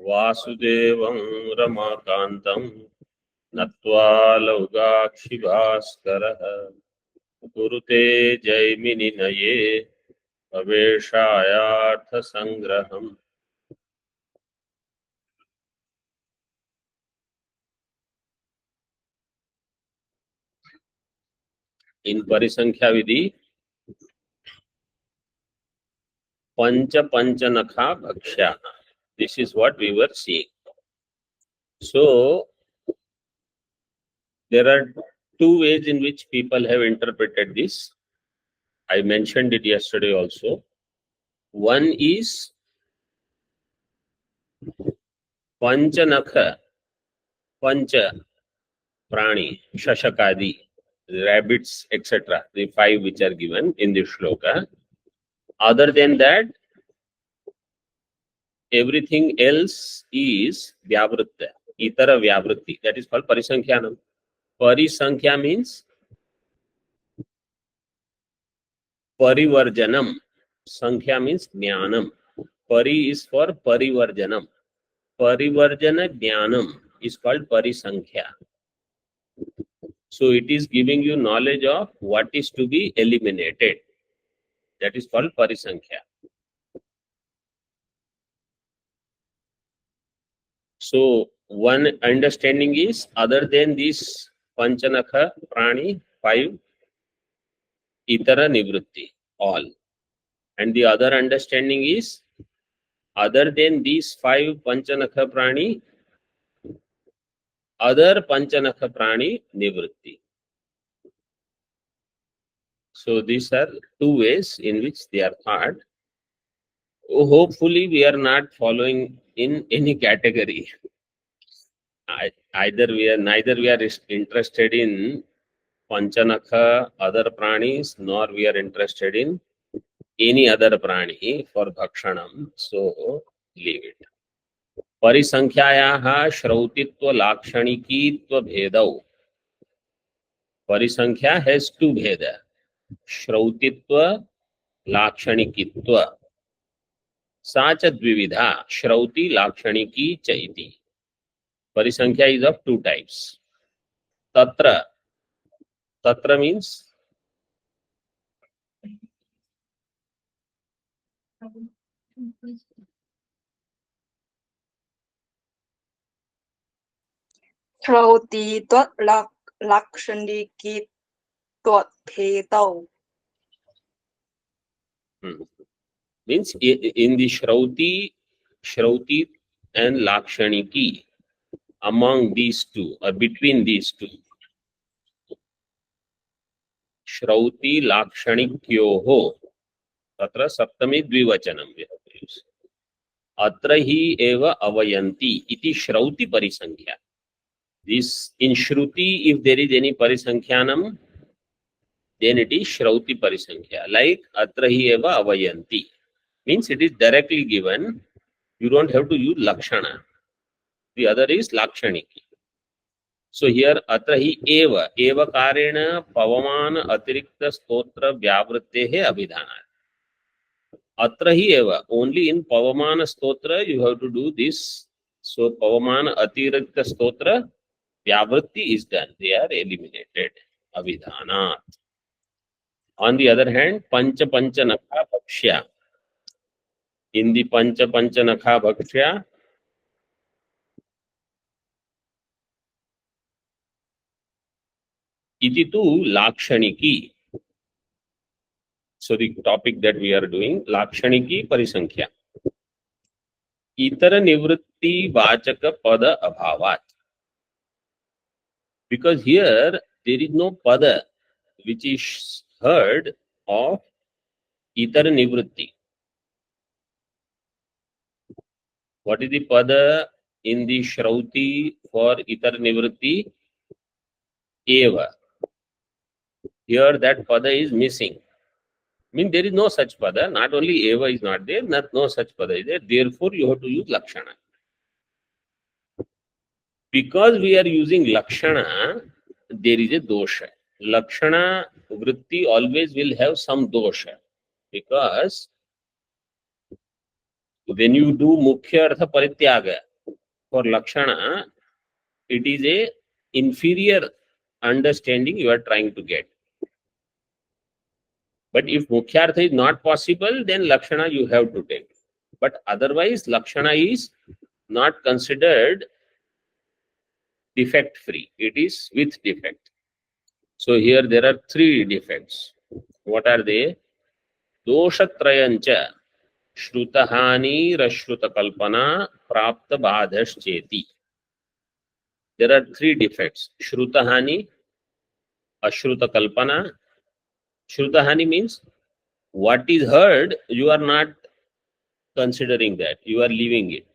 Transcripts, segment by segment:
वासुदेवं रमाकान्तं नत्वा लौगाक्षिभास्करः कुरुते जैमिनिनये अवेशायार्थसङ्ग्रहम्. In परिसंख्या Vidhi punch पंचनखा भक्ष्या. This is what we were seeing. So there are two ways in which people have interpreted this. I mentioned it yesterday also. One is panchanakha, pancha prani, shashakadi, rabbits, etc. The five which are given in this shloka. Other than that, everything else is vyavritta, itara vyavritti. That is called parisankhyanam. Parisankhya means parivarjanam. Sankhya means jnanam. Pari is for parivarjanam. Parivarjana jnanam is called parisankhya. So it is giving you knowledge of what is to be eliminated. That is called parisankhya. So one understanding is, other than this panchanakha prani, five, itara nivritti, all. And the other understanding is, other than these five panchanakha prani, other panchanakha prani nivritti. So these are two ways in which they are thought. Hopefully we are not following in any category. Neither we are interested in panchanakha, other pranis, nor we are interested in any other prani for bhakshanam. So leave it. परिसंख्यायाः श्रौतित्व लाक्षणिकीत्व भेदौ. परिसंख्या has two भेद, श्रौतित्व लाक्षणिकीत्व. सा च द्विविधा, श्रौति लाक्षणिकी च इति. परिसंख्या is of two types. Tatra. Tatra means Shruti dot lakshaniki dot pedau. Means in the Shrauti and Lakshaniki, among these two or between these two, Shrauti Lakshanikyoho, tatra saptami dvivachanam we have to use. Atra hi eva avayanti iti Shrauti parisankhya. This in Shruti, if there is any parisankhyanam, then it is Shrauti parisankhya. Like atra hi eva avayanti means it is directly given. You don't have to use Lakshana. The other is Lakshaniki. So here atra hi eva karena pavamana atirikta stotra vyavrittehe abhidhana. Atra hi eva, only in pavamana stotra you have to do this. So pavamana atirikta stotra vyavritti is done. They are eliminated. Abhidhana. On the other hand, pancha nakha bhakshya. In the pancha nakha bhakshya, iti tu lakshaniki. So the topic that we are doing, lakshaniki parisankhya. Itara nivritti vachaka pada abhavat. Because here there is no pada which is heard of itara nivritti. What is the pada in the Shrauti for itara nivritti? Eva. Here that pada is missing. I mean, there is no such pada. Not only eva is not there, no such pada is there. Therefore, you have to use lakshana. Because we are using lakshana, there is a dosha. Lakshana vritti always will have some dosha. Because when you do mukhya artha parityaga, For Lakshana, it is a inferior understanding you are trying to get. But if Mukhyartha is not possible, then Lakshana you have to take. But otherwise, Lakshana is not considered defect free. It is with defect. So here there are three defects. What are they? Doshatrayancha Shrutahani Rashruta Kalpana Prapta Badhascheti. There are three defects. Shrutahani, Ashruta Kalpana. Shrutahani means what is heard, you are not considering that. You are leaving it.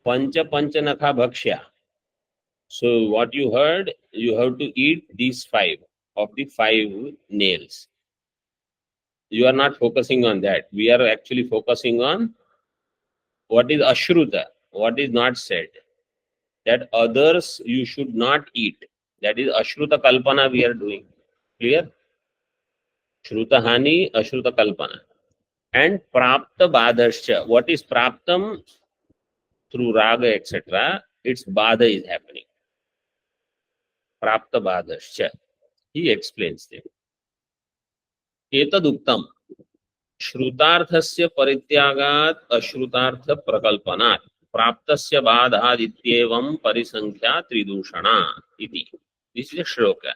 Pancha Panchanakha Bhakshya. So what you heard, you have to eat these five of the five nails. You are not focusing on that. We are actually focusing on what is Ashruta, what is not said. That others you should not eat. That is Ashruta Kalpana we are doing. Clear? Shruta Hani, Ashruta Kalpana. And Prapta Badhascha. What is Praptam? Through Raga, etc. Its Badha is happening. Prapta Badhascha. He explains them. Etaduktam. Shrutarthasya Parityagaat Ashrutartha Prakalpanat. Praptasya Badhadityevam Parisankhya Tridushana. Iti. This is a shloka.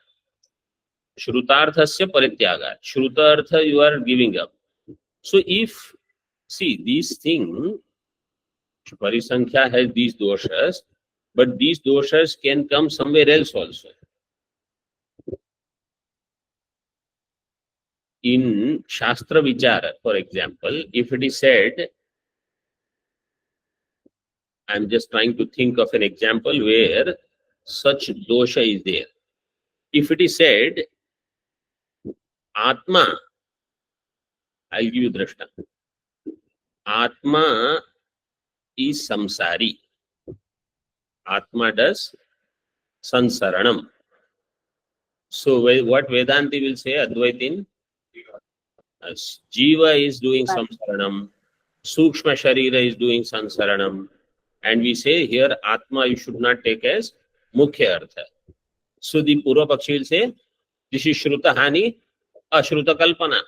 Shrutarthasya Parityagat. Shrutartha you are giving up. So if, see, these things, Parisankhya has these doshas, but these doshas can come somewhere else also. In Shastra Vichara, for example, if it is said, I'm just trying to think of an example where such dosha is there. If it is said, Atma, I'll give you drashta. Atma is samsari. Atma does sansaranam. So what Vedanti will say, Advaitin? Jiva is doing samsaranam. Sukshma Sharira is doing sansaranam. And we say here, Atma you should not take as Mukhya Artha. So the Purva Pakshi will say, this is Shruta Hani, Ashruta Kalpana.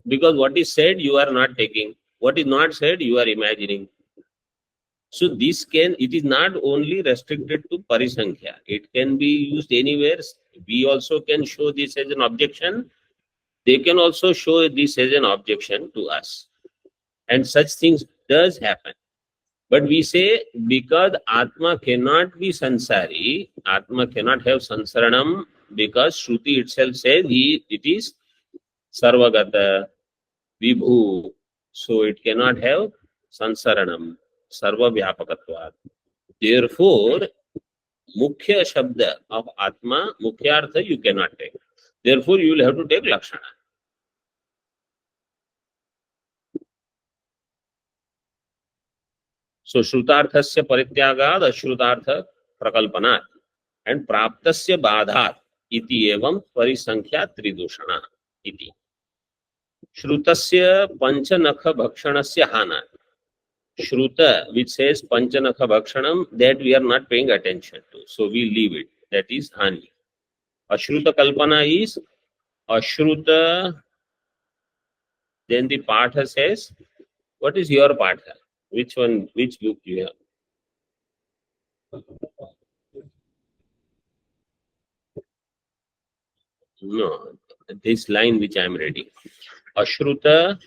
Because what is said, you are not taking. What is not said, you are imagining. So this can, it is not only restricted to Parisankhya. It can be used anywhere. We also can show this as an objection. They can also show this as an objection to us. And such things does happen. But we say, because Atma cannot be sansari, Atma cannot have sansaranam, because Shruti itself says it is sarvagata, vibhu. So it cannot have sansaranam, sarva vyapakatvat. Therefore, mukhya shabda of Atma, mukhyartha you cannot take. Therefore, you will have to take Lakshana. So Shrutarthasya Parityagad Ashrutartha Prakalpanat and Praptasya Badhat iti evam Parisankhya Tridushana iti. Shrutasya Panchanakha Bhakshanasya Hana. Shruta, which says Panchanakha Bhakshanam, that we are not paying attention to. So we leave it. That is Hani. Ashruta Kalpana is Ashruta. Then the Patha says, what is your Patha? Which one, which book you have? No, this line which I am reading. Ashruta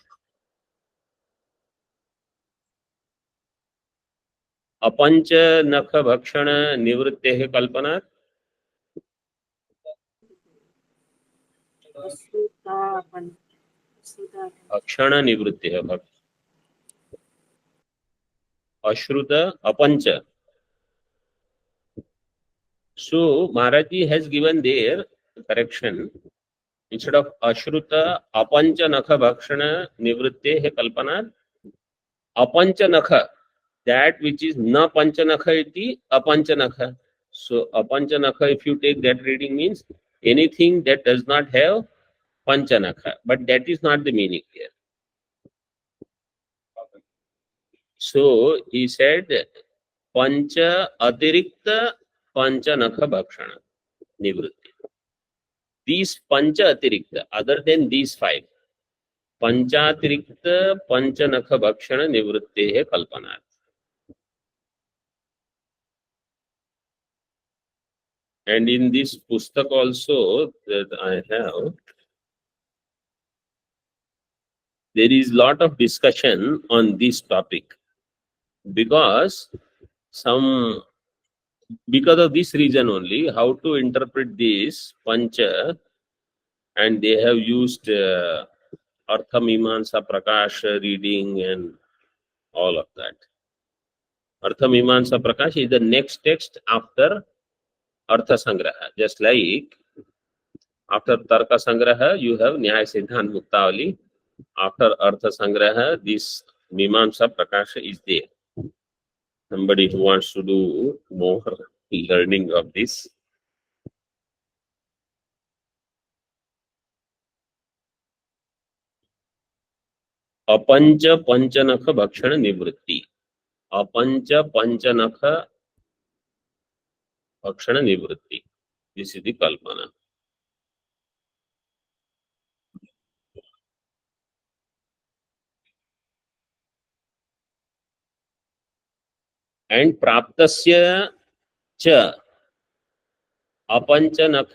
Apancha Nakha Bhakshana Nivrittehe Kalpana. Bhakshana Nivrittehe. Ashruta Apancha. So Maharaji has given their correction. Instead of Ashruta Apancha Nakha Bhakshana Nivrittehe Kalpana, Apancha Nakha, that which is na Panchanakha iti Apanchanakha. So Apanchanakha, if you take that reading, means anything that does not have Panchanakha. But that is not the meaning here. So he said pancha atirikta pancha nakha bhakshana nivritti. These pancha atirikta, other than these five, panchaतिरिक्त पंचनख भक्षण निवृत्ते है कल्पना. And in this pustak also that I have, there is lot of discussion on this topic because of this reason only how to interpret this pancha, and they have used Artha Mimamsa Prakash reading and all of that. Artha Mimamsa Prakash is the next text after Artha Sangraha. Just like after Tarka Sangraha, you have Nyaya Siddhant Muktavali. After Artha Sangraha, this Mimamsa Prakasha is there. Somebody who wants to do more learning of this. अपंच पंचनख भक्षण निवृत्ति. अपंच पंचनख भक्षण निवृत्ति. This is the kalpana. And praptasya cha अपंचनख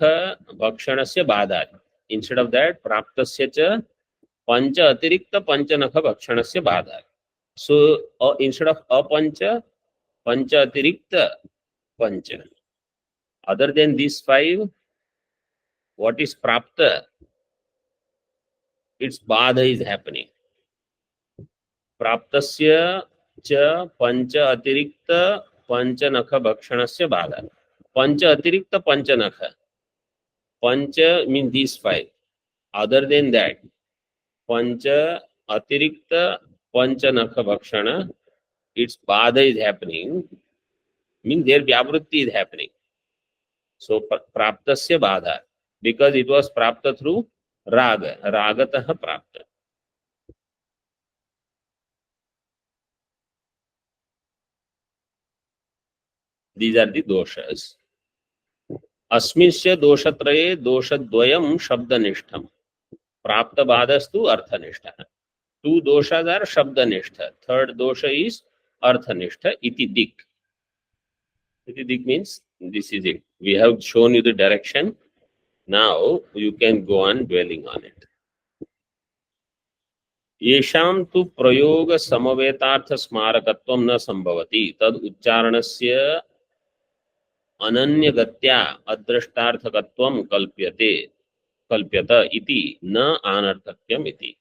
भक्षणस्य बाधात्. Instead of that, praptasya cha पंच अतिरिक्त पंचनख भक्षणस्य बाधात्. So instead of apancha, pancha atirikta pancha. Other than these five, what is prapta? Its badha is happening. Praptasya cha pancha atirikta panchanakha bhakshanasya badha. Pancha atirikta panchanakha. Pancha means these five. Other than that, pancha atirikta panchanakha bhakshana, its badha is happening, means their vyavrutti is happening. So praptasya badha, because it was prapta through raga, ragatah prapta. These are the doshas. अस्मिस्य दोषत्रये दोषद्वयं शब्दनिष्ठम. प्राप्त बाधस्तु अर्थनिष्ठः. Two doshas are shabdanishta. Third dosha is arthanishta. Iti dik. Iti dik means this is it. We have shown you the direction. Now you can go on dwelling on it. येषां तु प्रयोग समवेतार्थ स्मारकत्वं न संभवति तद उच्चारणस्य अनन्यगत्या अदृष्टार्थकत्वं कल्प्यत इति न अनर्थक्यम् इति.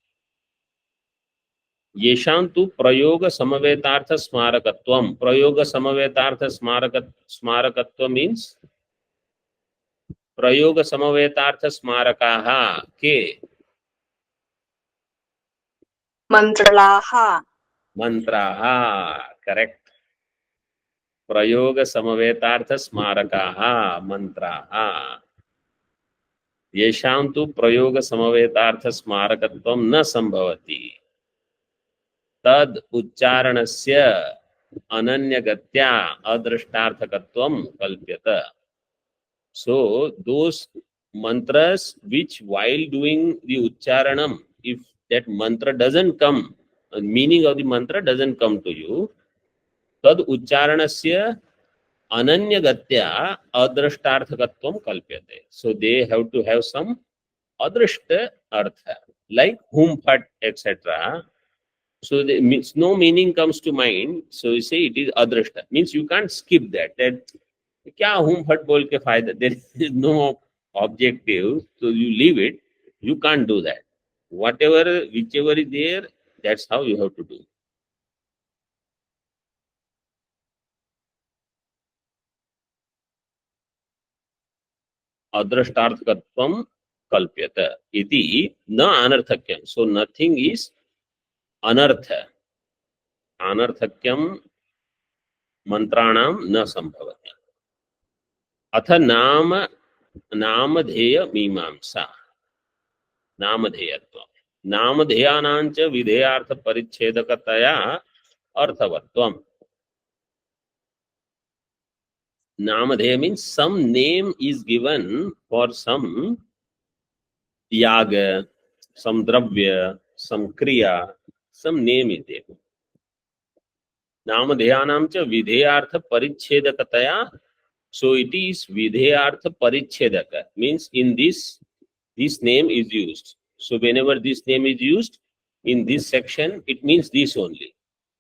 येषां तु प्रयोग समवेतार्थ स्मारकत्वं. प्रयोग समवेतार्थ स्मारकत्व मीन्स प्रयोग समवेतार्थ स्मारकाः के मंत्रलाः. मंत्राः. करेक्ट. प्रयोग समवेतार्थ स्मारकाः मंत्राः. येषां तु प्रयोग समवेतार्थ स्मारकत्वं न संभवति तद उच्चारणस्य अनन्यगत्या अदृष्टार्थकत्वं कल्प्यत. So those mantras which while doing the ucharanam, if that mantra doesn't come, meaning of the mantra doesn't come to you, tad ucharanasya ananyagatya adrashtarthakatvam kalpyate. So they have to have some adrashta artha, like whom, phat, etc. So means no meaning comes to mind. So you say it is adrashta. Means you can't skip that. That क्या हूं फट बोल के फायदा. There is no objective, so you leave it. You can't do that. Whatever, whichever is there, that's how you have to do. Adrashtarthakatvam kalpyata iti na anarthakyam. So nothing is anartha. Anarthakyam mantranam na sambhavati. अथ नामधेय मीमांसा. नामधेयत्व. नामधेयानांच विधेयार्थ परिच्छेदकतया अर्थवत्वम. Namadheya means some name is given for some yaga, some dravya, some kriya, some name is there. Namadheyanam cha vidheyartha parichedakataya. So it is vidheyartha parichedaka. Means in this name is used. So whenever this name is used in this section, it means this only.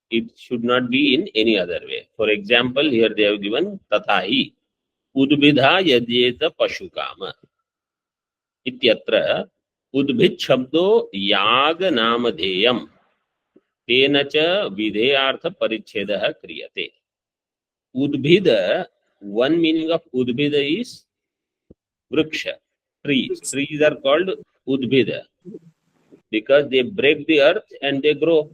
It should not be in any other way. For example, here they have given tathahi. उद्भिदा यजेत पशुकाम इत्यत्र उद्भिद शब्दो याग नामधेयम तेन च विधेयार्थ परिच्छेदः क्रियते. उद्भिद, one meaning of उद्भिद is vriksha, trees. Trees are called udbhida because they break the earth and they grow.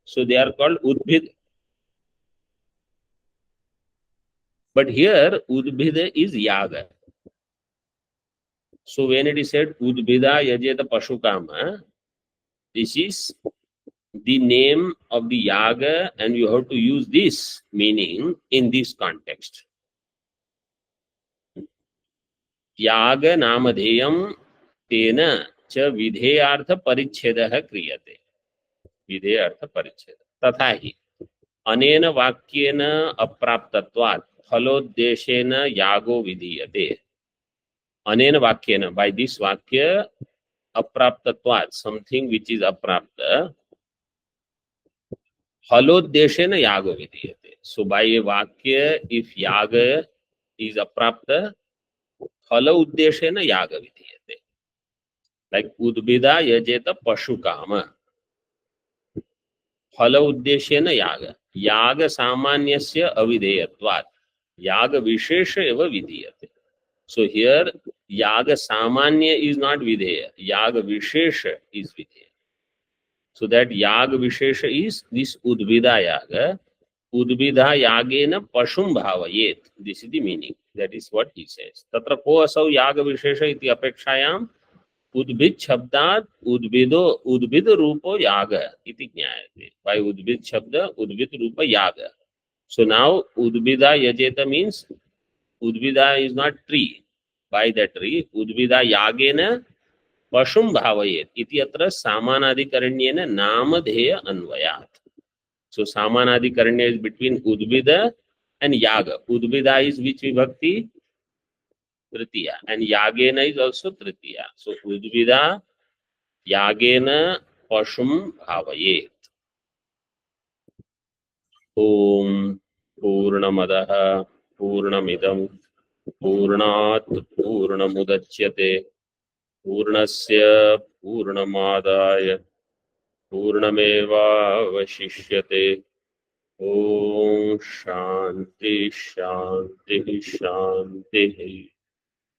So they are called udbhid. But here udbhida is yaga. So when it is said udbhida yajeta pashukama, this is the name of the yaga and you have to use this meaning in this context. Yaga namadheyam tena cha vidheyartha parichhedah kriyate. Vidheyartha parichhedah. तथा ही अनेन वाक्येन अप्राप्तत्वात् फलोद्देशेन यागो विधीयते. अनेन वाक्येन, by this vakya, अप्राप्तत्वात्, something which is अप्राप्त, फलोद्देशेन यागो विधीयते. So by a vakya, if yaga is अप्राप्त, फल उद्देशेन याग विधीयते. Like udbida yajeta pashukama, फल उद्देश्येन याग. याग सामान्यस्य अविधेयत्वात् याग विशेष एव विधीयते. So here याग सामान्य is not videya, याग विशेष is videya. So that याग विशेष is this udvida yaga. Udvida yagena pashum bhavayet. This is the meaning. That is what he says. Tatra ko asau yaga vishesha iti apekshayam उद्भिद शब्दात उद्भिदो उद्भिद रूपो याग इति ज्ञायते. By उद्भिद शब्द उद्भिद रूप याग. So now udbida yajeta means udbida is not tree. By the tree udbida yagena pashum bhavayet iti atra samanadhikaranyena namadheya anvayat. So samanadhikaranya is between udbida and yaga. Udbida is which vibhakti? Tritiya. And yagena is also tritiya. So udbida yagena pashum bhavayet. Om Purnamadaha Purnamidam Purnat Purnamudachyate Purnasya Purnamadaya Purnameva Vashishyate. Om Shanti Shanti Shanti.